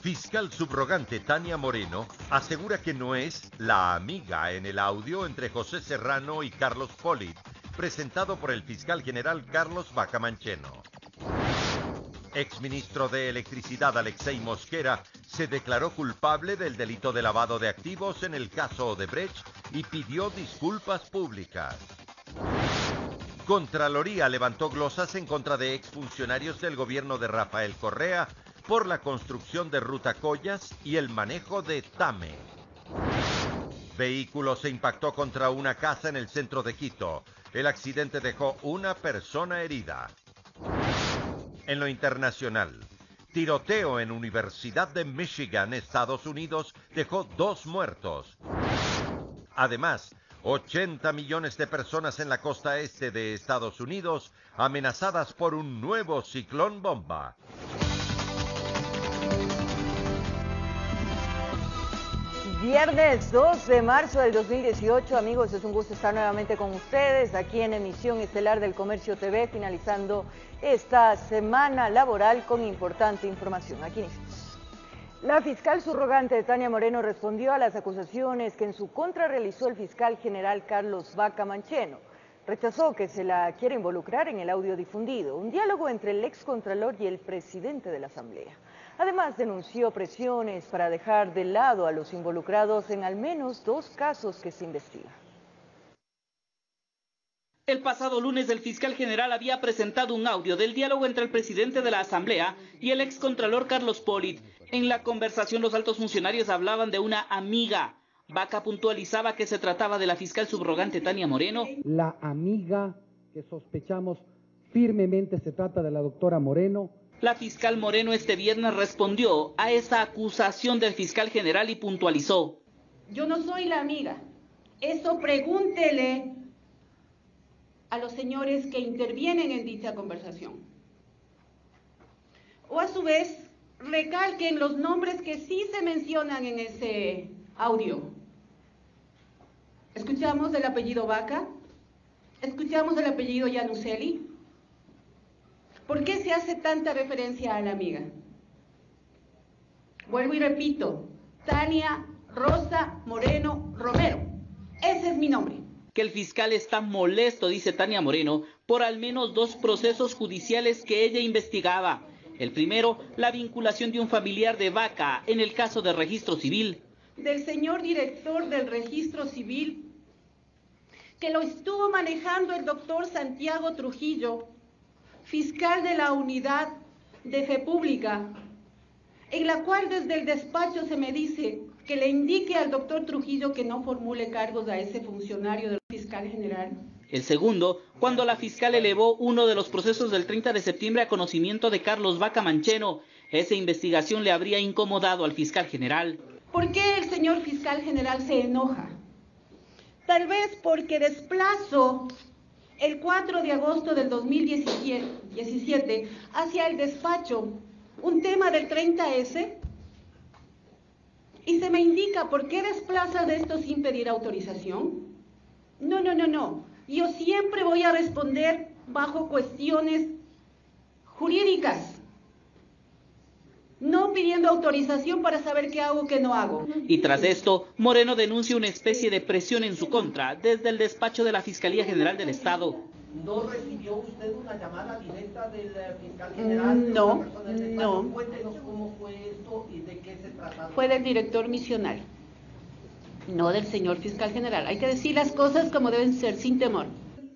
Fiscal subrogante Tania Moreno asegura que no es la amiga en el audio entre José Serrano y Carlos Polit, presentado por el fiscal general Carlos Vaca Mancheno. Exministro de Electricidad Alexei Mosquera se declaró culpable del delito de lavado de activos en el caso Odebrecht y pidió disculpas públicas. Contraloría levantó glosas en contra de exfuncionarios del gobierno de Rafael Correa por la construcción de Ruta Collas y el manejo de Tame. Vehículo se impactó contra una casa en el centro de Quito. El accidente dejó una persona herida. En lo internacional, tiroteo en Universidad de Michigan, Estados Unidos, dejó 2 muertos. Además, 80 millones de personas en la costa este de Estados Unidos amenazadas por un nuevo ciclón bomba. Viernes 2 de marzo del 2018, amigos, es un gusto estar nuevamente con ustedes aquí en Emisión Estelar del Comercio TV, finalizando esta semana laboral con importante información. Aquí iniciamos. La fiscal subrogante Tania Moreno respondió a las acusaciones que en su contra realizó el fiscal general Carlos Vaca Mancheno. Rechazó que se la quiera involucrar en el audio difundido, un diálogo entre el excontralor y el presidente de la Asamblea. Además, denunció presiones para dejar de lado a los involucrados en al menos 2 casos que se investigan. El pasado lunes el fiscal general había presentado un audio del diálogo entre el presidente de la Asamblea y el excontralor Carlos Polit. En la conversación los altos funcionarios hablaban de una amiga. Vaca puntualizaba que se trataba de la fiscal subrogante Tania Moreno. La amiga que sospechamos firmemente se trata de la doctora Moreno. La fiscal Moreno este viernes respondió a esa acusación del fiscal general y puntualizó: yo no soy la amiga. Eso pregúntele a los señores que intervienen en dicha conversación. O a su vez, recalquen los nombres que sí se mencionan en ese audio. Escuchamos el apellido Vaca, escuchamos el apellido Yanuseli. ¿Por qué se hace tanta referencia a la amiga? Vuelvo y repito, Tania Rosa Moreno Romero. Ese es mi nombre. Que el fiscal está molesto, dice Tania Moreno, por al menos 2 procesos judiciales que ella investigaba. El primero, la vinculación de un familiar de Vaca en el caso de registro civil. Del señor director del registro civil, que lo estuvo manejando el doctor Santiago Trujillo, fiscal de la unidad de fe pública, en la cual desde el despacho se me dice que le indique al doctor Trujillo que no formule cargos a ese funcionario del fiscal general. El segundo, cuando la fiscal elevó uno de los procesos del 30 de septiembre a conocimiento de Carlos Vaca Mancheno. Esa investigación le habría incomodado al fiscal general. ¿Por qué el señor fiscal general se enoja? Tal vez porque desplazo el 4 de agosto del 2017 hacia el despacho un tema del 30S y se me indica por qué desplaza de esto sin pedir autorización. No. Yo siempre voy a responder bajo cuestiones jurídicas, no pidiendo autorización para saber qué hago, qué no hago. Y tras esto, Moreno denuncia una especie de presión en su contra desde el despacho de la Fiscalía General del Estado. ¿No recibió usted una llamada directa del fiscal general? No. Cuéntenos cómo fue esto y de qué se trataba. Fue del director misional, no del señor fiscal general. Hay que decir las cosas como deben ser, sin temor.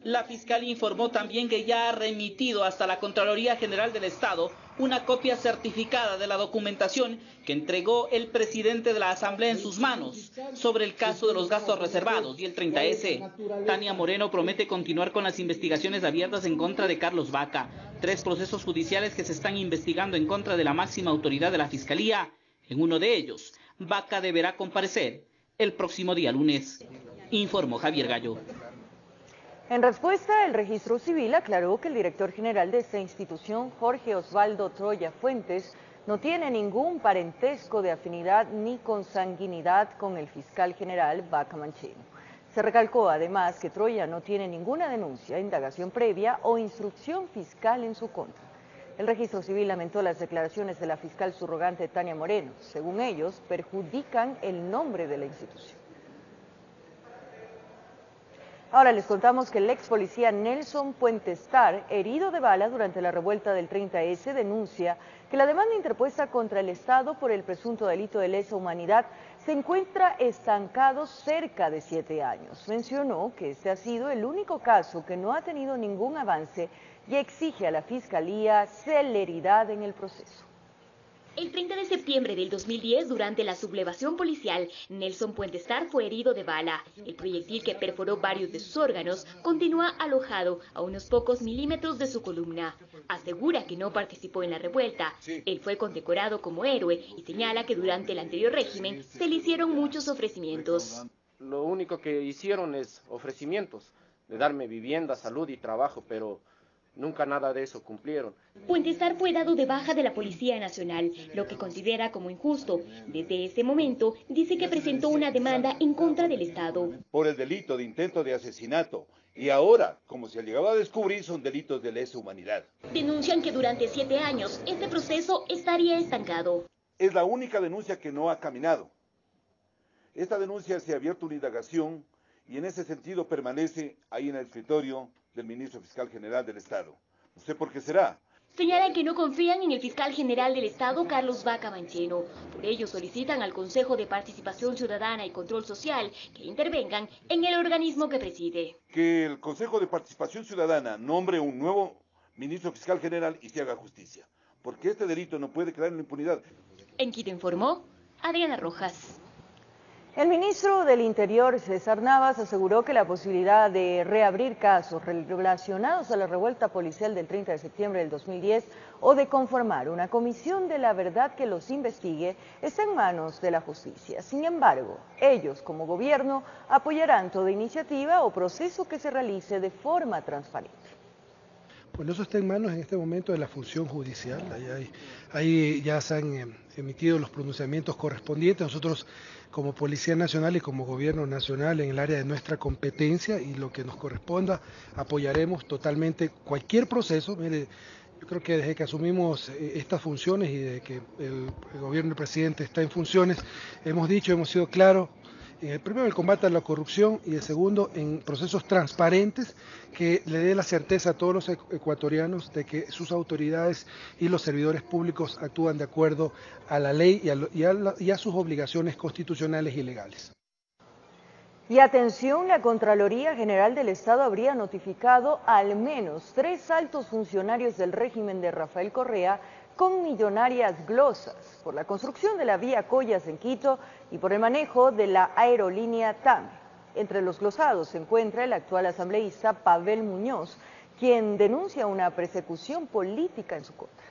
La fiscal informó también que ya ha remitido hasta la Contraloría General del Estado una copia certificada de la documentación que entregó el presidente de la Asamblea en sus manos sobre el caso de los gastos reservados y el 30S. Tania Moreno promete continuar con las investigaciones abiertas en contra de Carlos Vaca. 3 procesos judiciales que se están investigando en contra de la máxima autoridad de la Fiscalía. En uno de ellos, Vaca deberá comparecer el próximo día lunes, informó Javier Gallo. En respuesta, el Registro Civil aclaró que el director general de esta institución, Jorge Osvaldo Troya Fuentes, no tiene ningún parentesco de afinidad ni consanguinidad con el fiscal general Vaca Mancheno. Se recalcó además que Troya no tiene ninguna denuncia, indagación previa o instrucción fiscal en su contra. El registro civil lamentó las declaraciones de la fiscal subrogante Tania Moreno. Según ellos, perjudican el nombre de la institución. Ahora les contamos que el ex policía Nelson Puentestar, herido de bala durante la revuelta del 30S, denuncia que la demanda interpuesta contra el Estado por el presunto delito de lesa humanidad se encuentra estancado cerca de 7 años. Mencionó que este ha sido el único caso que no ha tenido ningún avance y exige a la Fiscalía celeridad en el proceso. El 30 de septiembre del 2010, durante la sublevación policial, Nelson Puentestar fue herido de bala. El proyectil que perforó varios de sus órganos continúa alojado a unos pocos milímetros de su columna. Asegura que no participó en la revuelta. Él fue condecorado como héroe y señala que durante el anterior régimen se le hicieron muchos ofrecimientos. Lo único que hicieron es ofrecimientos de darme vivienda, salud y trabajo, pero nunca nada de eso cumplieron. Puentestar fue dado de baja de la Policía Nacional, lo que considera como injusto. Desde ese momento, dice que presentó una demanda en contra del Estado. Por el delito de intento de asesinato. Y ahora, como se llegaba a descubrir, son delitos de lesa humanidad. Denuncian que durante 7 años, este proceso estaría estancado. Es la única denuncia que no ha caminado. Esta denuncia se ha abierto una indagación y en ese sentido permanece ahí en el escritorio del ministro fiscal general del Estado. No sé por qué será. Señalan que no confían en el fiscal general del Estado, Carlos Vaca Mancheno. Por ello solicitan al Consejo de Participación Ciudadana y Control Social que intervengan en el organismo que preside. Que el Consejo de Participación Ciudadana nombre un nuevo ministro fiscal general y se haga justicia. Porque este delito no puede quedar en la impunidad. En Quito informó Adriana Rojas. El ministro del Interior, César Navas, aseguró que la posibilidad de reabrir casos relacionados a la revuelta policial del 30 de septiembre del 2010 o de conformar una comisión de la verdad que los investigue está en manos de la justicia. Sin embargo, ellos como gobierno apoyarán toda iniciativa o proceso que se realice de forma transparente. Bueno, eso está en manos en este momento de la función judicial. Ahí ya se han emitido los pronunciamientos correspondientes. Nosotros, como Policía Nacional y como Gobierno Nacional, en el área de nuestra competencia y lo que nos corresponda, apoyaremos totalmente cualquier proceso. Mire, yo creo que desde que asumimos estas funciones y desde que el gobierno del presidente está en funciones, hemos sido claros. Primero, el combate a la corrupción y el segundo, en procesos transparentes que le dé la certeza a todos los ecuatorianos de que sus autoridades y los servidores públicos actúan de acuerdo a la ley y a sus obligaciones constitucionales y legales. Y atención, la Contraloría General del Estado habría notificado al menos 3 altos funcionarios del régimen de Rafael Correa con millonarias glosas por la construcción de la vía Collas en Quito y por el manejo de la aerolínea TAM. Entre los glosados se encuentra el actual asambleísta Pavel Muñoz, quien denuncia una persecución política en su contra.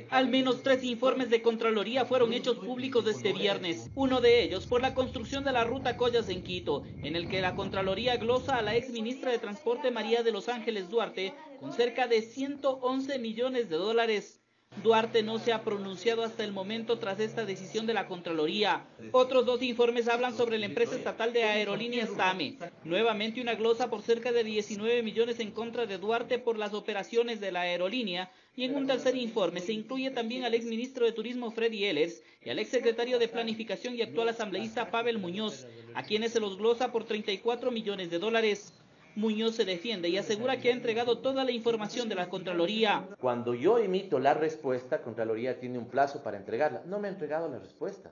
Al menos 3 informes de Contraloría fueron hechos públicos este viernes. Uno de ellos por la construcción de la ruta Collas en Quito, en el que la Contraloría glosa a la ex ministra de Transporte María de los Ángeles Duarte con cerca de 111 millones de dólares. Duarte no se ha pronunciado hasta el momento tras esta decisión de la Contraloría. Otros 2 informes hablan sobre la empresa estatal de aerolíneas TAME. Nuevamente una glosa por cerca de 19 millones en contra de Duarte por las operaciones de la aerolínea. Y en un tercer informe se incluye también al exministro de Turismo Freddy Ehlers y al exsecretario de Planificación y actual asambleísta Pavel Muñoz, a quienes se los glosa por 34 millones de dólares. Muñoz se defiende y asegura que ha entregado toda la información de la Contraloría. Cuando yo emito la respuesta, Contraloría tiene un plazo para entregarla. No me ha entregado la respuesta.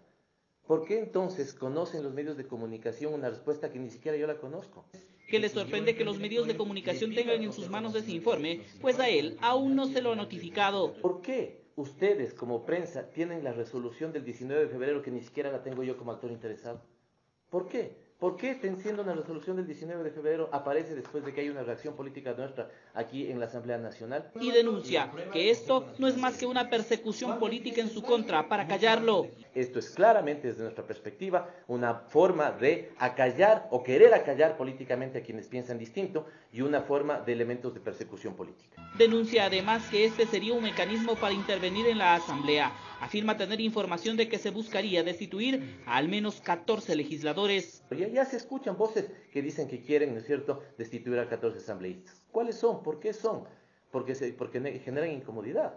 ¿Por qué entonces conocen los medios de comunicación una respuesta que ni siquiera yo la conozco? Que le sorprende que los medios de comunicación tengan en sus manos ese informe, pues a él aún no se lo ha notificado. ¿Por qué ustedes como prensa tienen la resolución del 19 de febrero que ni siquiera la tengo yo como actor interesado? ¿Por qué? ¿Por qué, siendo una resolución del 19 de febrero, aparece después de que hay una reacción política nuestra aquí en la Asamblea Nacional? Y denuncia que esto no es más que una persecución política en su contra para callarlo. Esto es claramente, desde nuestra perspectiva, una forma de acallar o querer acallar políticamente a quienes piensan distinto y una forma de elementos de persecución política. Denuncia además que este sería un mecanismo para intervenir en la Asamblea. Afirma tener información de que se buscaría destituir a al menos 14 legisladores. Ya se escuchan voces que dicen que quieren, ¿no es cierto?, destituir a 14 asambleístas. ¿Cuáles son? ¿Por qué son? porque generan incomodidad.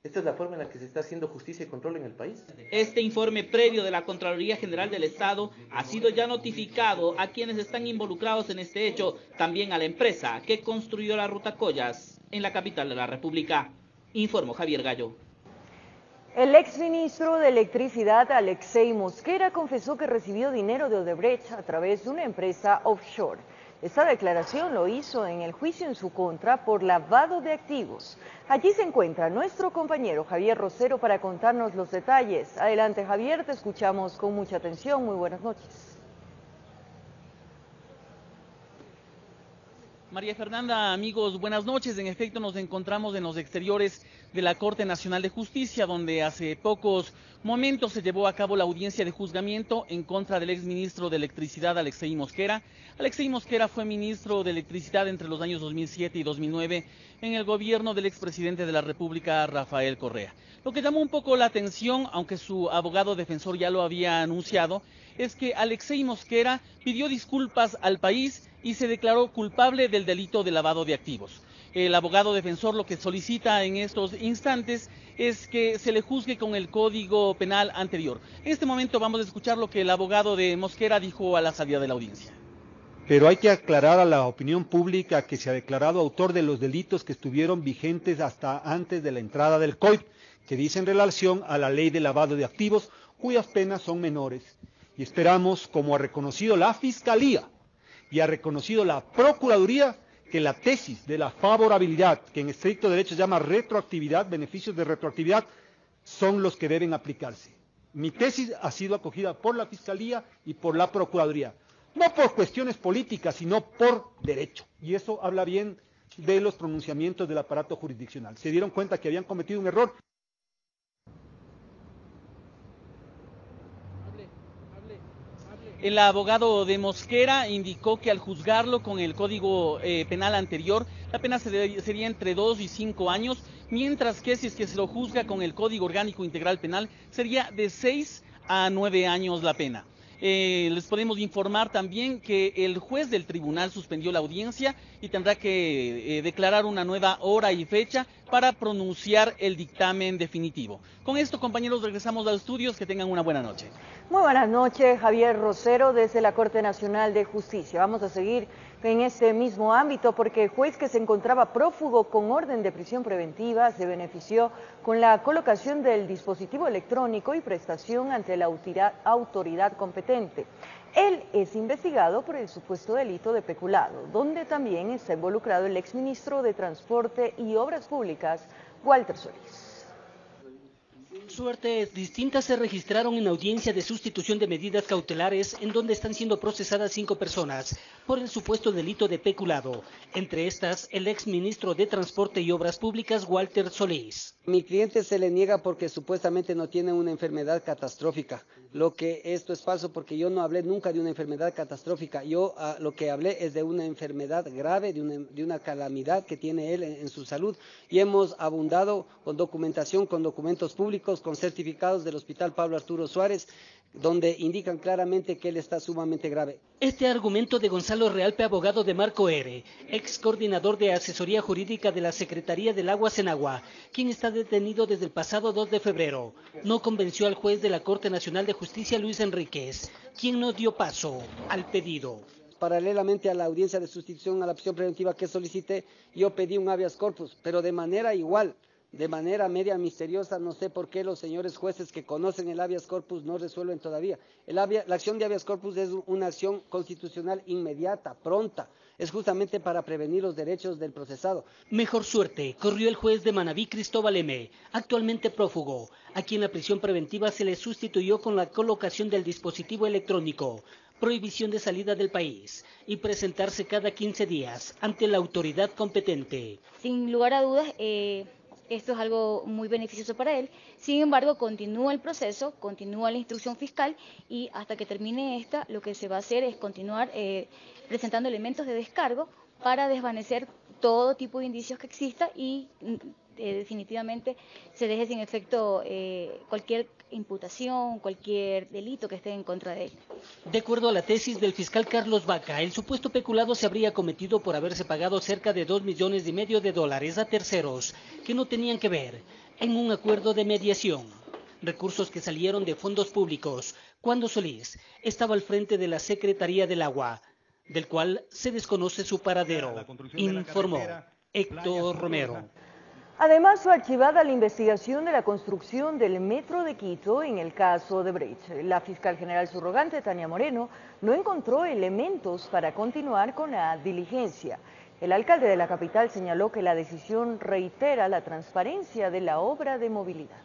Esta es la forma en la que se está haciendo justicia y control en el país. Este informe previo de la Contraloría General del Estado ha sido ya notificado a quienes están involucrados en este hecho, también a la empresa que construyó la ruta Collas en la capital de la República. Informó Javier Gallo. El exministro de Electricidad, Alexei Mosquera, confesó que recibió dinero de Odebrecht a través de una empresa offshore. Esta declaración lo hizo en el juicio en su contra por lavado de activos. Allí se encuentra nuestro compañero Javier Rosero para contarnos los detalles. Adelante, Javier, te escuchamos con mucha atención. Muy buenas noches. María Fernanda, amigos, buenas noches. En efecto, nos encontramos en los exteriores de la Corte Nacional de Justicia, donde hace pocos momentos se llevó a cabo la audiencia de juzgamiento en contra del exministro de Electricidad, Alexei Mosquera. Alexei Mosquera fue ministro de Electricidad entre los años 2007 y 2009 en el gobierno del expresidente de la República, Rafael Correa. Lo que llamó un poco la atención, aunque su abogado defensor ya lo había anunciado, es que Alexei Mosquera pidió disculpas al país y se declaró culpable del delito de lavado de activos. El abogado defensor lo que solicita en estos instantes es que se le juzgue con el Código Penal anterior. En este momento vamos a escuchar lo que el abogado de Mosquera dijo a la salida de la audiencia. Pero hay que aclarar a la opinión pública que se ha declarado autor de los delitos que estuvieron vigentes hasta antes de la entrada del COIP, que dicen relación a la ley de lavado de activos, cuyas penas son menores. Y esperamos, como ha reconocido la Fiscalía y ha reconocido la Procuraduría, que la tesis de la favorabilidad, que en estricto derecho se llama retroactividad, beneficios de retroactividad, son los que deben aplicarse. Mi tesis ha sido acogida por la Fiscalía y por la Procuraduría, no por cuestiones políticas, sino por derecho. Y eso habla bien de los pronunciamientos del aparato jurisdiccional. Se dieron cuenta que habían cometido un error. El abogado de Mosquera indicó que al juzgarlo con el Código Penal anterior, la pena sería entre 2 y 5 años, mientras que si es que se lo juzga con el Código Orgánico Integral Penal, sería de 6 a 9 años la pena. Les podemos informar también que el juez del tribunal suspendió la audiencia y tendrá que declarar una nueva hora y fecha para pronunciar el dictamen definitivo. Con esto, compañeros, regresamos a los estudios. Que tengan una buena noche. Muy buenas noches, Javier Rosero, desde la Corte Nacional de Justicia. Vamos a seguir en este mismo ámbito porque el juez que se encontraba prófugo con orden de prisión preventiva se benefició con la colocación del dispositivo electrónico y prestación ante la autoridad competente. Él es investigado por el supuesto delito de peculado, donde también está involucrado el exministro de Transporte y Obras Públicas, Walter Solís. Suertes distintas se registraron en audiencia de sustitución de medidas cautelares en donde están siendo procesadas 5 personas por el supuesto delito de peculado. Entre estas, el exministro de Transporte y Obras Públicas, Walter Solís. Mi cliente se le niega porque supuestamente no tiene una enfermedad catastrófica. Lo que esto es falso porque yo no hablé nunca de una enfermedad catastrófica. Yo lo que hablé es de una enfermedad grave, de una calamidad que tiene él en su salud. Y hemos abundado con documentación, con documentos públicos, con certificados del Hospital Pablo Arturo Suárez, donde indican claramente que él está sumamente grave. Este argumento de Gonzalo Realpe, abogado de Marco R., ex coordinador de asesoría jurídica de la Secretaría del Agua Senagua, quien está detenido desde el pasado 2 de febrero, no convenció al juez de la Corte Nacional de Justicia, Luis Enríquez, quien no dio paso al pedido. Paralelamente a la audiencia de sustitución a la prisión preventiva que solicité, yo pedí un habeas corpus, pero de manera igual, de manera media misteriosa. No sé por qué los señores jueces que conocen el habeas corpus no resuelven todavía. La acción de habeas corpus es una acción constitucional inmediata, pronta. Es justamente para prevenir los derechos del procesado. Mejor suerte corrió el juez de Manabí, Cristóbal M., actualmente prófugo, a quien la prisión preventiva se le sustituyó con la colocación del dispositivo electrónico, prohibición de salida del país y presentarse cada 15 días ante la autoridad competente. Sin lugar a dudas, esto es algo muy beneficioso para él. Sin embargo, continúa el proceso, continúa la instrucción fiscal y hasta que termine esta, lo que se va a hacer es continuar presentando elementos de descargo para desvanecer todo tipo de indicios que exista y definitivamente se deje sin efecto cualquier imputación, cualquier delito que esté en contra de él. De acuerdo a la tesis del fiscal Carlos Vaca, el supuesto peculado se habría cometido por haberse pagado cerca de $2,5 millones a terceros que no tenían que ver en un acuerdo de mediación. Recursos que salieron de fondos públicos cuando Solís estaba al frente de la Secretaría del Agua, del cual se desconoce su paradero, informó Héctor Romero. Además, fue archivada la investigación de la construcción del Metro de Quito en el caso de Brecht. La fiscal general subrogante, Tania Moreno, no encontró elementos para continuar con la diligencia. El alcalde de la capital señaló que la decisión reitera la transparencia de la obra de movilidad.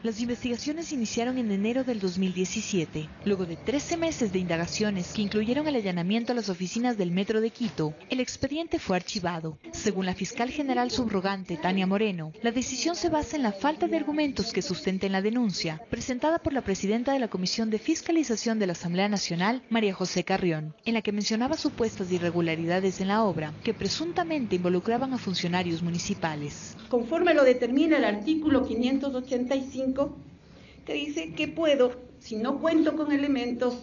Las investigaciones iniciaron en enero del 2017. Luego de 13 meses de indagaciones que incluyeron el allanamiento a las oficinas del Metro de Quito, el expediente fue archivado. Según la fiscal general subrogante, Tania Moreno, la decisión se basa en la falta de argumentos que sustenten la denuncia, presentada por la presidenta de la Comisión de Fiscalización de la Asamblea Nacional, María José Carrión, en la que mencionaba supuestas irregularidades en la obra que presuntamente involucraban a funcionarios municipales. Conforme lo determina el artículo 585, que dice que puedo, si no cuento con elementos,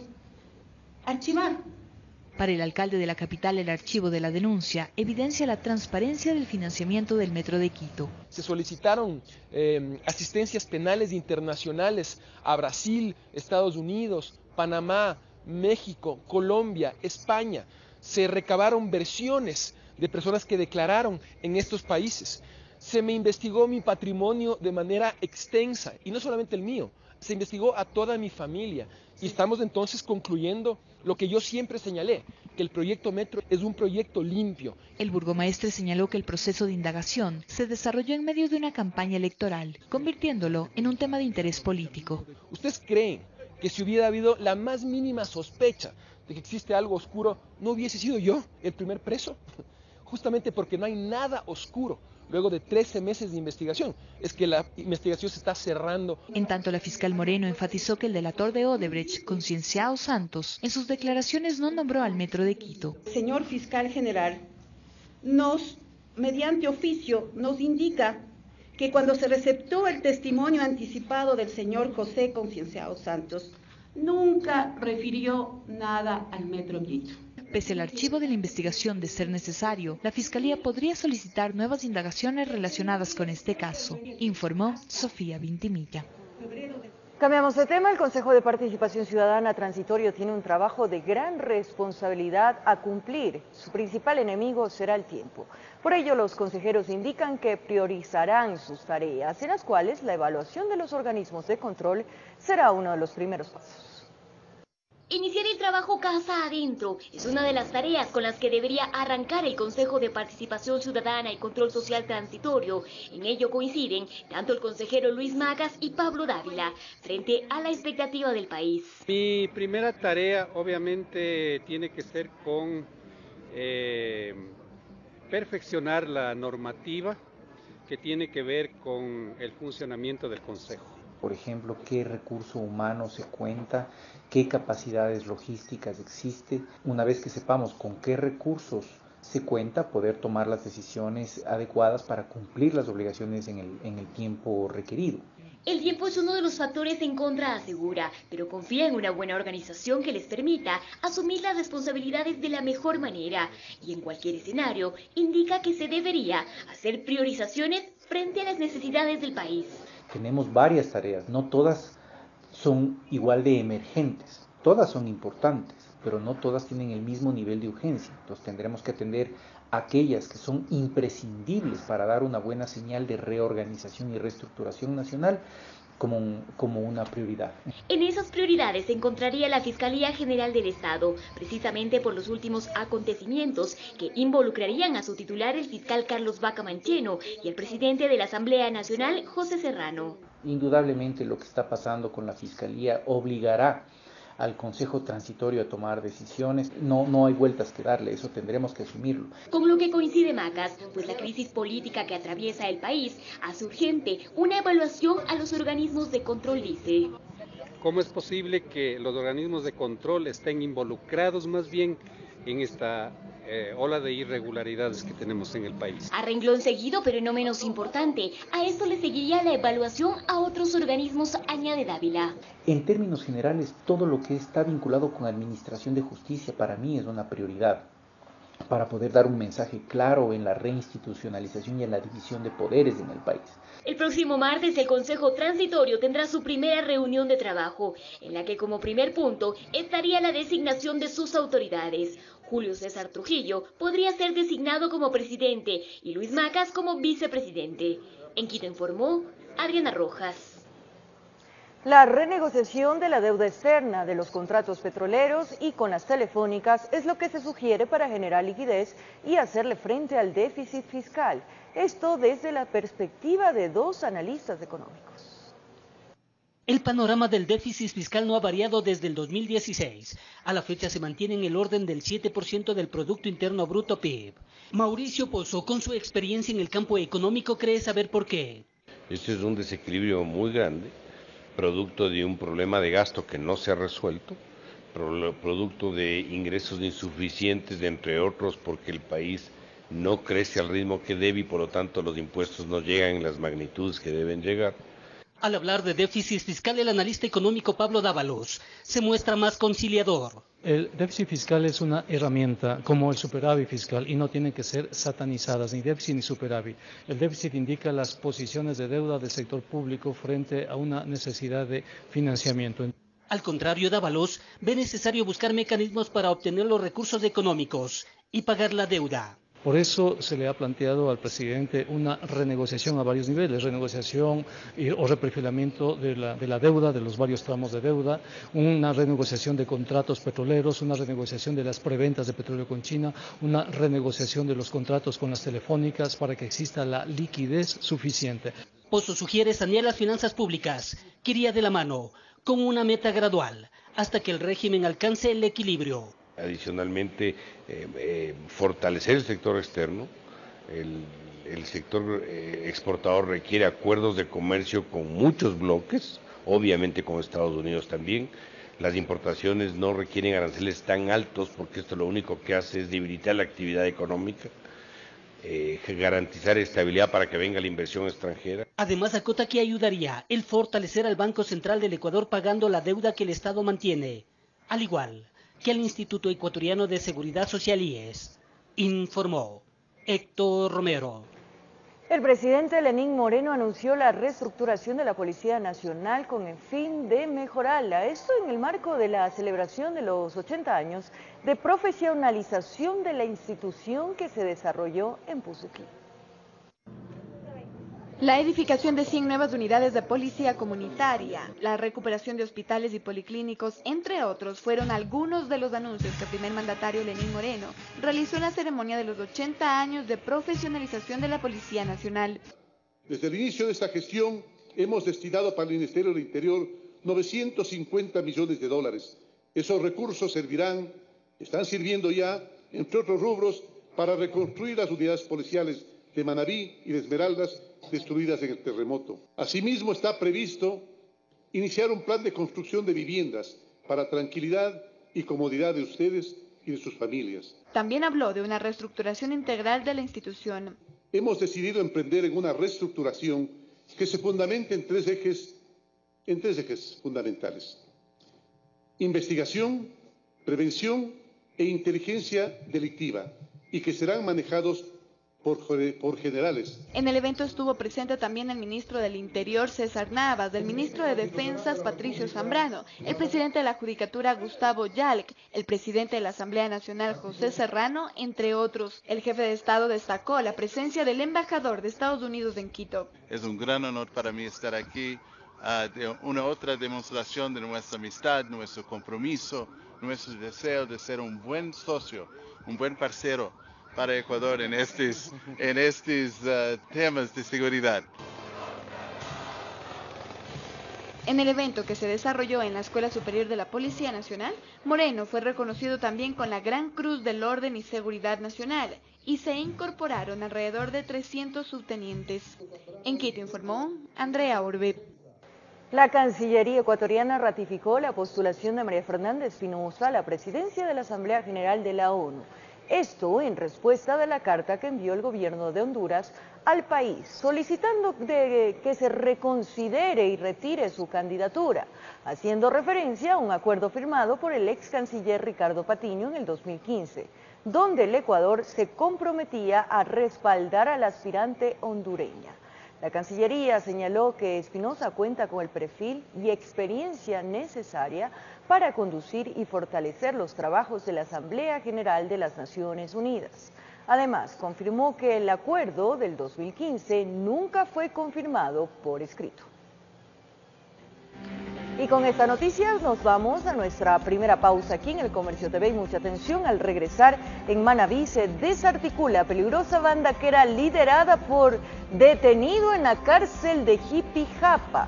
archivar. Para el alcalde de la capital, el archivo de la denuncia evidencia la transparencia del financiamiento del Metro de Quito. Se solicitaron asistencias penales internacionales a Brasil, Estados Unidos, Panamá, México, Colombia, España. Se recabaron versiones de personas que declararon en estos países. Se me investigó mi patrimonio de manera extensa, y no solamente el mío, se investigó a toda mi familia. Y estamos entonces concluyendo lo que yo siempre señalé, que el proyecto Metro es un proyecto limpio. El burgomaestre señaló que el proceso de indagación se desarrolló en medio de una campaña electoral, convirtiéndolo en un tema de interés político. ¿Ustedes creen que si hubiera habido la más mínima sospecha de que existe algo oscuro, no hubiese sido yo el primer preso? Justamente porque no hay nada oscuro. Luego de 13 meses de investigación, es que la investigación se está cerrando. En tanto, la fiscal Moreno enfatizó que el delator de Odebrecht, Concienciao Santos, en sus declaraciones no nombró al Metro de Quito. Señor fiscal general, mediante oficio, nos indica que cuando se receptó el testimonio anticipado del señor José Concienciao Santos, nunca refirió nada al Metro de Quito. Pese al archivo de la investigación de ser necesario, la Fiscalía podría solicitar nuevas indagaciones relacionadas con este caso, informó Sofía Vintimilla. Cambiamos de tema. El Consejo de Participación Ciudadana Transitorio tiene un trabajo de gran responsabilidad a cumplir. Su principal enemigo será el tiempo. Por ello, los consejeros indican que priorizarán sus tareas, en las cuales la evaluación de los organismos de control será uno de los primeros pasos. Iniciar el trabajo casa adentro es una de las tareas con las que debería arrancar el Consejo de Participación Ciudadana y Control Social Transitorio. En ello coinciden tanto el consejero Luis Magas y Pablo Dávila, frente a la expectativa del país. Mi primera tarea obviamente tiene que ser con perfeccionar la normativa que tiene que ver con el funcionamiento del Consejo. Por ejemplo, qué recurso humano se cuenta, qué capacidades logísticas existe. Una vez que sepamos con qué recursos se cuenta, poder tomar las decisiones adecuadas para cumplir las obligaciones en el tiempo requerido. El tiempo es uno de los factores en contra, asegura, pero confía en una buena organización que les permita asumir las responsabilidades de la mejor manera. Y en cualquier escenario, indica que se debería hacer priorizaciones frente a las necesidades del país. Tenemos varias tareas, no todas son igual de emergentes, todas son importantes, pero no todas tienen el mismo nivel de urgencia. Entonces tendremos que atender aquellas que son imprescindibles para dar una buena señal de reorganización y reestructuración nacional como una prioridad. En esas prioridades se encontraría la Fiscalía General del Estado, precisamente por los últimos acontecimientos que involucrarían a su titular, el fiscal Carlos Vaca Mancheno, y el presidente de la Asamblea Nacional, José Serrano. Indudablemente lo que está pasando con la Fiscalía obligará al Consejo Transitorio a tomar decisiones. No hay vueltas que darle, eso tendremos que asumirlo. Con lo que coincide Macas, pues la crisis política que atraviesa el país hace urgente una evaluación a los organismos de control, dice. ¿Cómo es posible que los organismos de control estén involucrados más bien en esta ola de irregularidades que tenemos en el país. A renglón seguido, pero no menos importante, a esto le seguiría la evaluación a otros organismos, añade Dávila. En términos generales, todo lo que está vinculado con administración de justicia para mí es una prioridad para poder dar un mensaje claro en la reinstitucionalización y en la división de poderes en el país. El próximo martes el Consejo Transitorio tendrá su primera reunión de trabajo, en la que como primer punto estaría la designación de sus autoridades. Julio César Trujillo podría ser designado como presidente y Luis Macas como vicepresidente. En Quito informó Adriana Rojas. La renegociación de la deuda externa de los contratos petroleros y con las telefónicas es lo que se sugiere para generar liquidez y hacerle frente al déficit fiscal. Esto desde la perspectiva de dos analistas económicos. El panorama del déficit fiscal no ha variado desde el 2016. A la fecha se mantiene en el orden del 7% del Producto Interno Bruto PIB. Mauricio Pozo, con su experiencia en el campo económico, cree saber por qué. Este es un desequilibrio muy grande, producto de un problema de gasto que no se ha resuelto, producto de ingresos insuficientes, entre otros, porque el país no crece al ritmo que debe y por lo tanto los impuestos no llegan en las magnitudes que deben llegar. Al hablar de déficit fiscal, el analista económico Pablo Dávalos se muestra más conciliador. El déficit fiscal es una herramienta como el superávit fiscal y no tienen que ser satanizadas, ni déficit ni superávit. El déficit indica las posiciones de deuda del sector público frente a una necesidad de financiamiento. Al contrario, Dávalos ve necesario buscar mecanismos para obtener los recursos económicos y pagar la deuda. Por eso se le ha planteado al presidente una renegociación a varios niveles, renegociación o reperfilamiento de la deuda, de los varios tramos de deuda, una renegociación de contratos petroleros, una renegociación de las preventas de petróleo con China, una renegociación de los contratos con las telefónicas para que exista la liquidez suficiente. Pozo sugiere sanear las finanzas públicas, que iría de la mano, con una meta gradual, hasta que el régimen alcance el equilibrio. Adicionalmente, fortalecer el sector externo. El sector exportador requiere acuerdos de comercio con muchos bloques, obviamente con Estados Unidos también. Las importaciones no requieren aranceles tan altos porque esto lo único que hace es debilitar la actividad económica, garantizar estabilidad para que venga la inversión extranjera. Además, acota que ayudaría el fortalecer al Banco Central del Ecuador pagando la deuda que el Estado mantiene, al igual que el Instituto Ecuatoriano de Seguridad Social IES, informó Héctor Romero. El presidente Lenín Moreno anunció la reestructuración de la Policía Nacional con el fin de mejorarla. Esto en el marco de la celebración de los 80 años de profesionalización de la institución que se desarrolló en Puzuquí. La edificación de 100 nuevas unidades de policía comunitaria, la recuperación de hospitales y policlínicos, entre otros, fueron algunos de los anuncios que el primer mandatario Lenín Moreno realizó en la ceremonia de los 80 años de profesionalización de la Policía Nacional. Desde el inicio de esta gestión hemos destinado para el Ministerio del Interior 950 millones de dólares. Esos recursos están sirviendo ya, entre otros rubros, para reconstruir las unidades policiales de Manabí y de Esmeraldas destruidas en el terremoto. Asimismo, está previsto iniciar un plan de construcción de viviendas para tranquilidad y comodidad de ustedes y de sus familias. También habló de una reestructuración integral de la institución. Hemos decidido emprender en una reestructuración que se fundamenta en tres ejes fundamentales: investigación, prevención e inteligencia delictiva, y que serán manejados por generales. En el evento estuvo presente también el ministro del Interior, César Navas, del ministro de Defensas, Patricio Zambrano, el presidente de la Judicatura, Gustavo Yalc, el presidente de la Asamblea Nacional, José Serrano, entre otros. El jefe de Estado destacó la presencia del embajador de Estados Unidos en Quito. Es un gran honor para mí estar aquí, una otra demostración de nuestra amistad, nuestro compromiso, nuestro deseo de ser un buen socio, un buen parcero para Ecuador en estos temas de seguridad. En el evento que se desarrolló en la Escuela Superior de la Policía Nacional, Moreno fue reconocido también con la Gran Cruz del Orden y Seguridad Nacional y se incorporaron alrededor de 300 subtenientes. En Quito informó Andrea Orbe. La Cancillería ecuatoriana ratificó la postulación de María Fernanda Espinosa a la presidencia de la Asamblea General de la ONU. Esto en respuesta de la carta que envió el gobierno de Honduras al país, solicitando que se reconsidere y retire su candidatura, haciendo referencia a un acuerdo firmado por el ex canciller Ricardo Patiño en el 2015, donde el Ecuador se comprometía a respaldar al aspirante hondureña. La Cancillería señaló que Espinosa cuenta con el perfil y experiencia necesaria para conducir y fortalecer los trabajos de la Asamblea General de las Naciones Unidas. Además, confirmó que el acuerdo del 2015 nunca fue confirmado por escrito. Y con esta noticia nos vamos a nuestra primera pausa aquí en el Comercio TV. Y mucha atención, al regresar en Manabí se desarticula peligrosa banda que era liderada por detenido en la cárcel de Jipijapa.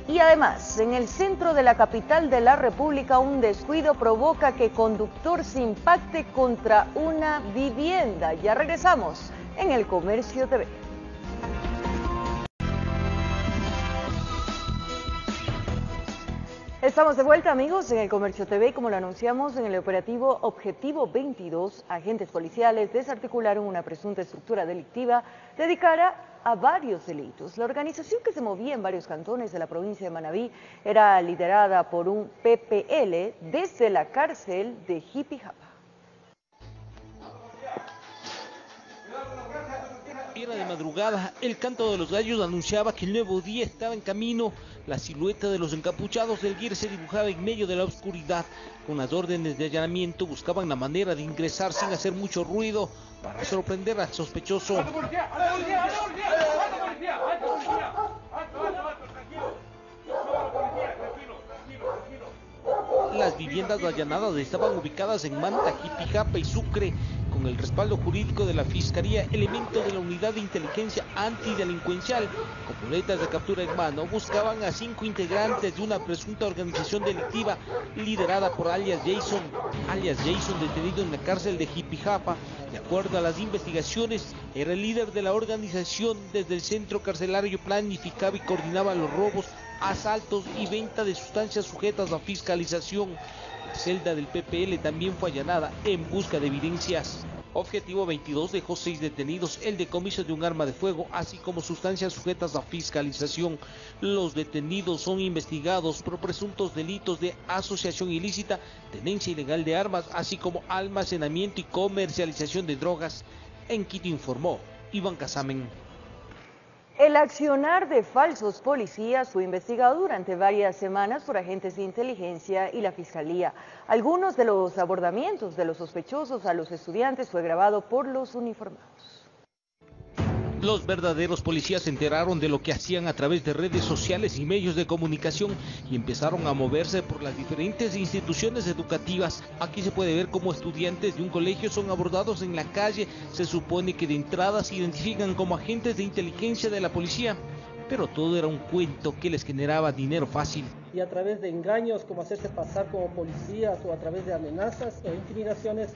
Y además, en el centro de la capital de la República, un descuido provoca que conductor se impacte contra una vivienda. Ya regresamos en el Comercio TV. Estamos de vuelta, amigos, en el Comercio TV. Como lo anunciamos en el operativo Objetivo 22, agentes policiales desarticularon una presunta estructura delictiva dedicada a varios delitos. La organización, que se movía en varios cantones de la provincia de Manabí, era liderada por un PPL desde la cárcel de Jipijapa. Era de madrugada, el canto de los gallos anunciaba que el nuevo día estaba en camino. La silueta de los encapuchados del GIR se dibujaba en medio de la oscuridad. Con las órdenes de allanamiento buscaban la manera de ingresar sin hacer mucho ruido para sorprender al sospechoso. Las viviendas allanadas estaban ubicadas en Manta, Jipijapa y Sucre. Con el respaldo jurídico de la Fiscalía, elementos de la Unidad de Inteligencia Antidelincuencial, con boletas de captura en mano, buscaban a 5 integrantes de una presunta organización delictiva liderada por alias Jason, detenido en la cárcel de Jipijapa. De acuerdo a las investigaciones, era el líder de la organización. Desde el centro carcelario planificaba y coordinaba los robos, asaltos y venta de sustancias sujetas a fiscalización. La celda del PPL también fue allanada en busca de evidencias. Objetivo 22 dejó 6 detenidos, el decomiso de un arma de fuego, así como sustancias sujetas a fiscalización. Los detenidos son investigados por presuntos delitos de asociación ilícita, tenencia ilegal de armas, así como almacenamiento y comercialización de drogas. En Quito informó Iván Casamen. El accionar de falsos policías fue investigado durante varias semanas por agentes de inteligencia y la Fiscalía. Algunos de los abordamientos de los sospechosos a los estudiantes fue grabado por los uniformados. Los verdaderos policías se enteraron de lo que hacían a través de redes sociales y medios de comunicación y empezaron a moverse por las diferentes instituciones educativas. Aquí se puede ver cómo estudiantes de un colegio son abordados en la calle. Se supone que de entrada se identifican como agentes de inteligencia de la policía, pero todo era un cuento que les generaba dinero fácil. Y a través de engaños, como hacerse pasar como policías, o a través de amenazas o intimidaciones,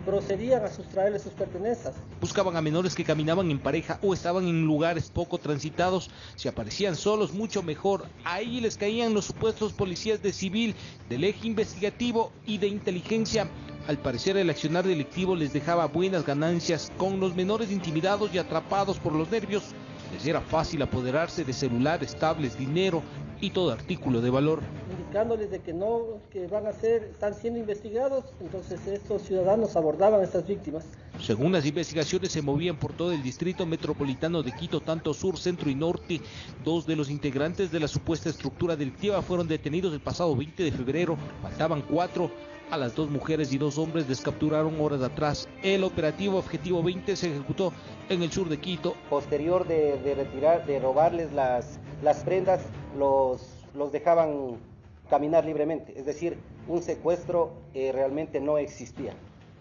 procedían a sustraerles sus pertenencias. Buscaban a menores que caminaban en pareja o estaban en lugares poco transitados. Si aparecían solos, mucho mejor. Ahí les caían los supuestos policías de civil, del eje investigativo y de inteligencia. Al parecer, el accionar delictivo les dejaba buenas ganancias. Con los menores intimidados y atrapados por los nervios, les era fácil apoderarse de celulares, tablets, dinero y todo artículo de valor. Indicándoles de que están siendo investigados, entonces estos ciudadanos abordaban a estas víctimas. Según las investigaciones, se movían por todo el distrito metropolitano de Quito, tanto sur, centro y norte. 2 de los integrantes de la supuesta estructura delictiva fueron detenidos el pasado 20 de febrero. Faltaban 4. A las 2 mujeres y 2 hombres les capturaron horas atrás. El operativo Objetivo 20 se ejecutó en el sur de Quito. Posterior de robarles las prendas, los dejaban caminar libremente, es decir, un secuestro realmente no existía.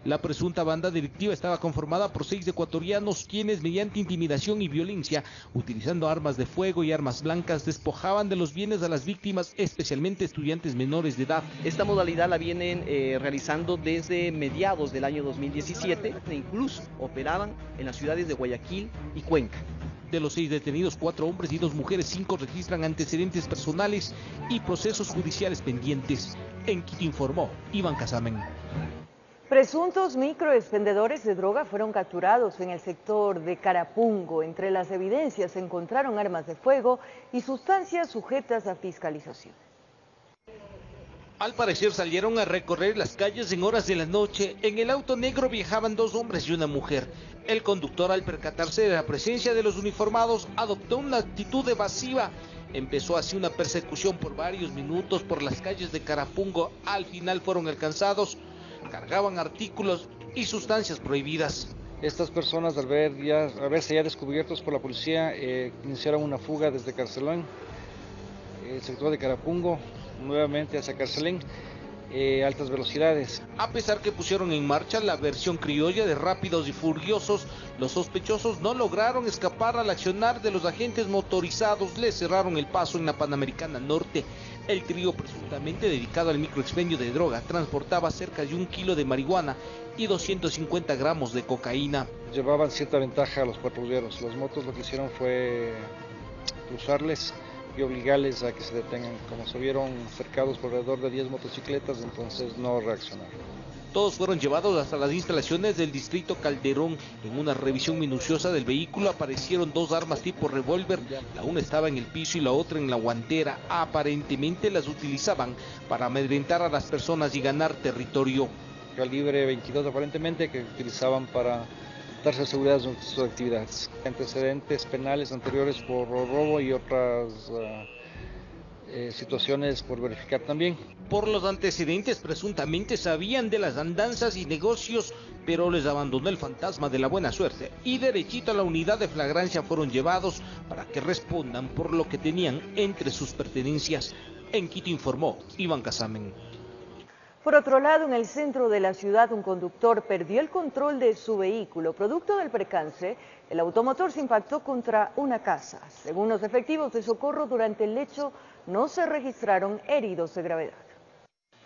La presunta banda delictiva estaba conformada por 6 ecuatorianos, quienes mediante intimidación y violencia, utilizando armas de fuego y armas blancas, despojaban de los bienes a las víctimas, especialmente estudiantes menores de edad. Esta modalidad la vienen realizando desde mediados del año 2017 e incluso operaban en las ciudades de Guayaquil y Cuenca. De los 6 detenidos, 4 hombres y 2 mujeres, 5 registran antecedentes personales y procesos judiciales pendientes. En Quito informó Iván Casamen. Presuntos microexpendedores de droga fueron capturados en el sector de Carapungo. Entre las evidencias se encontraron armas de fuego y sustancias sujetas a fiscalización. Al parecer salieron a recorrer las calles en horas de la noche. En el auto negro viajaban 2 hombres y una mujer. El conductor, al percatarse de la presencia de los uniformados, adoptó una actitud evasiva. Empezó así una persecución por varios minutos por las calles de Carapungo. Al final fueron alcanzados. Cargaban artículos y sustancias prohibidas. Estas personas, al verse ya descubiertos por la policía, iniciaron una fuga desde Carcelén, el sector de Carapungo, nuevamente hacia Carcelén, altas velocidades. A pesar que pusieron en marcha la versión criolla de Rápidos y Furiosos, los sospechosos no lograron escapar al accionar de los agentes motorizados. Les cerraron el paso en la Panamericana Norte. El trío, presuntamente dedicado al microexpendio de droga, transportaba cerca de 1 kilo de marihuana y 250 gramos de cocaína. Llevaban cierta ventaja a los patrulleros. Los motos lo que hicieron fue cruzarles y obligarles a que se detengan. Como se vieron cercados por alrededor de 10 motocicletas, entonces no reaccionaron. Todos fueron llevados hasta las instalaciones del distrito Calderón. En una revisión minuciosa del vehículo aparecieron 2 armas tipo revólver. La una estaba en el piso y la otra en la guantera. Aparentemente las utilizaban para amedrentar a las personas y ganar territorio. Calibre 22 aparentemente, que utilizaban para darse seguridad de sus actividades. Antecedentes penales anteriores por robo y otras situaciones por verificar también. Por los antecedentes, presuntamente sabían de las andanzas y negocios, pero les abandonó el fantasma de la buena suerte y derechito a la unidad de flagrancia fueron llevados para que respondan por lo que tenían entre sus pertenencias. En Quito informó Iván Casamen. Por otro lado, en el centro de la ciudad, un conductor perdió el control de su vehículo. Producto del percance, el automotor se impactó contra una casa. Según los efectivos de socorro, durante el hecho no se registraron heridos de gravedad.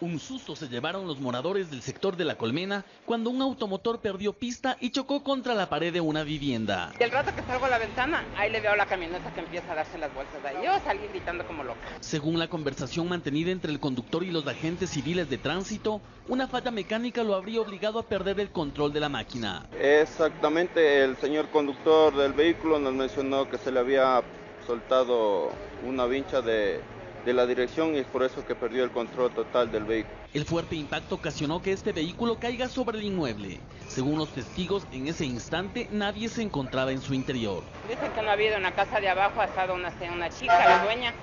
Un susto se llevaron los moradores del sector de La Colmena cuando un automotor perdió pista y chocó contra la pared de una vivienda. Y el rato que salgo a la ventana, ahí le veo a la camioneta que empieza a darse las vueltas de ahí. Yo salí gritando como loca. Según la conversación mantenida entre el conductor y los agentes civiles de tránsito, una falla mecánica lo habría obligado a perder el control de la máquina. Exactamente, el señor conductor del vehículo nos mencionó que se le había soltado una vincha de la dirección y es por eso que perdió el control total del vehículo. El fuerte impacto ocasionó que este vehículo caiga sobre el inmueble. Según los testigos, en ese instante nadie se encontraba en su interior. Dicen que no ha habido en la casa de abajo, ha estado una chica, la dueña,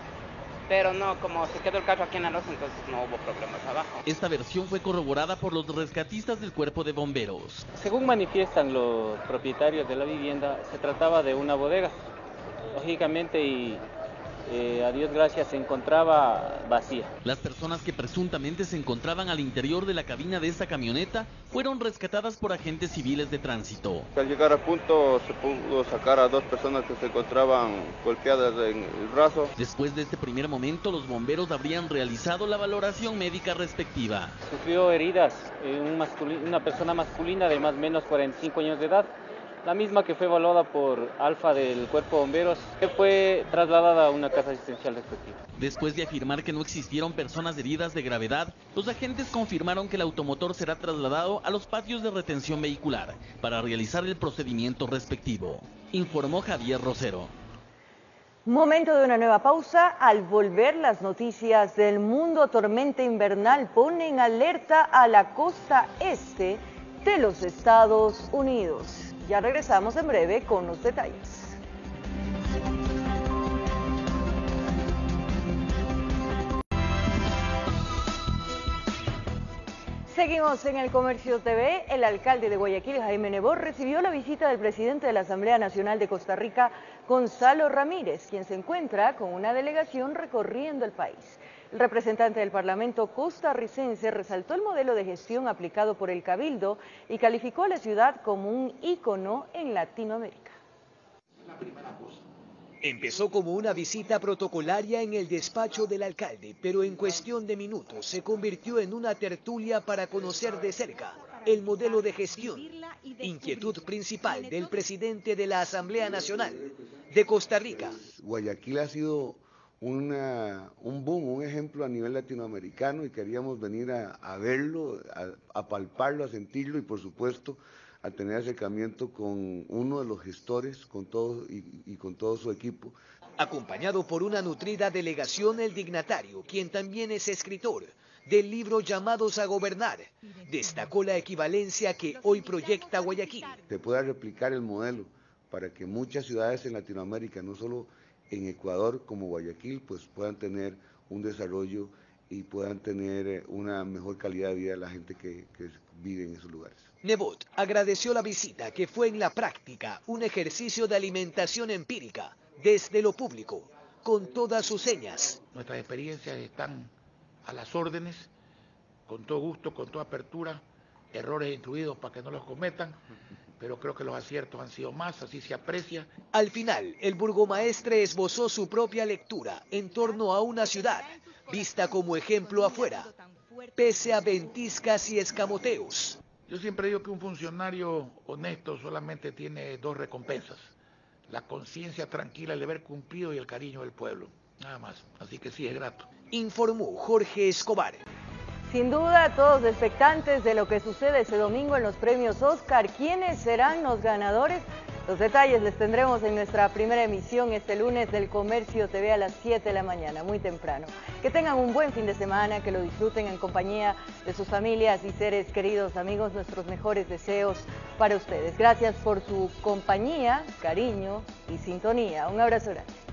pero no, como se quedó el carro aquí en la losa, entonces no hubo problemas abajo. Esta versión fue corroborada por los rescatistas del Cuerpo de Bomberos. Según manifiestan los propietarios de la vivienda, se trataba de una bodega, lógicamente, y a Dios gracias se encontraba vacía. Las personas que presuntamente se encontraban al interior de la cabina de esta camioneta fueron rescatadas por agentes civiles de tránsito. Al llegar a punto se pudo sacar a 2 personas que se encontraban golpeadas en el brazo. Después de este primer momento, los bomberos habrían realizado la valoración médica respectiva. Sufrió heridas una persona masculina de más o menos 45 años de edad. La misma que fue evaluada por Alfa del Cuerpo de Bomberos, que fue trasladada a una casa asistencial respectiva. Después de afirmar que no existieron personas heridas de gravedad, los agentes confirmaron que el automotor será trasladado a los patios de retención vehicular para realizar el procedimiento respectivo, informó Javier Rosero. Momento de una nueva pausa. Al volver, las noticias del mundo. Tormenta invernal pone en alerta a la costa este de los Estados Unidos. Ya regresamos en breve con los detalles. Seguimos en El Comercio TV. El alcalde de Guayaquil, Jaime Nebot, recibió la visita del presidente de la Asamblea Nacional de Costa Rica, Gonzalo Ramírez, quien se encuentra con una delegación recorriendo el país. El representante del Parlamento costarricense resaltó el modelo de gestión aplicado por el Cabildo y calificó a la ciudad como un ícono en Latinoamérica. Empezó como una visita protocolaria en el despacho del alcalde, pero en cuestión de minutos se convirtió en una tertulia para conocer de cerca el modelo de gestión, inquietud principal del presidente de la Asamblea Nacional de Costa Rica. Guayaquil ha sido un boom, un ejemplo ejemplo a nivel latinoamericano y queríamos venir a verlo, a palparlo, a sentirlo y por supuesto a tener acercamiento con uno de los gestores, con todo y con todo su equipo. Acompañado por una nutrida delegación, el dignatario, quien también es escritor del libro Llamados a Gobernar, destacó la equivalencia que hoy proyecta Guayaquil. Se pueda replicar el modelo para que muchas ciudades en Latinoamérica, no solo en Ecuador como Guayaquil, pues puedan tener un desarrollo y puedan tener una mejor calidad de vida de la gente que vive en esos lugares. Nebot agradeció la visita, que fue en la práctica un ejercicio de alimentación empírica, desde lo público, con todas sus señas. Nuestras experiencias están a las órdenes, con todo gusto, con toda apertura, errores incluidos para que no los cometan, pero creo que los aciertos han sido más, así se aprecia. Al final, el burgomaestre esbozó su propia lectura en torno a una ciudad vista como ejemplo afuera, pese a ventiscas y escamoteos. Yo siempre digo que un funcionario honesto solamente tiene dos recompensas: la conciencia tranquila, el deber cumplido y el cariño del pueblo, nada más, así que sí es grato. Informó Jorge Escobar. Sin duda, todos expectantes de lo que sucede ese domingo en los premios Oscar. ¿Quiénes serán los ganadores? Los detalles les tendremos en nuestra primera emisión este lunes del Comercio TV a las 7 de la mañana, muy temprano. Que tengan un buen fin de semana, que lo disfruten en compañía de sus familias y seres queridos. Amigos, nuestros mejores deseos para ustedes. Gracias por su compañía, cariño y sintonía. Un abrazo grande.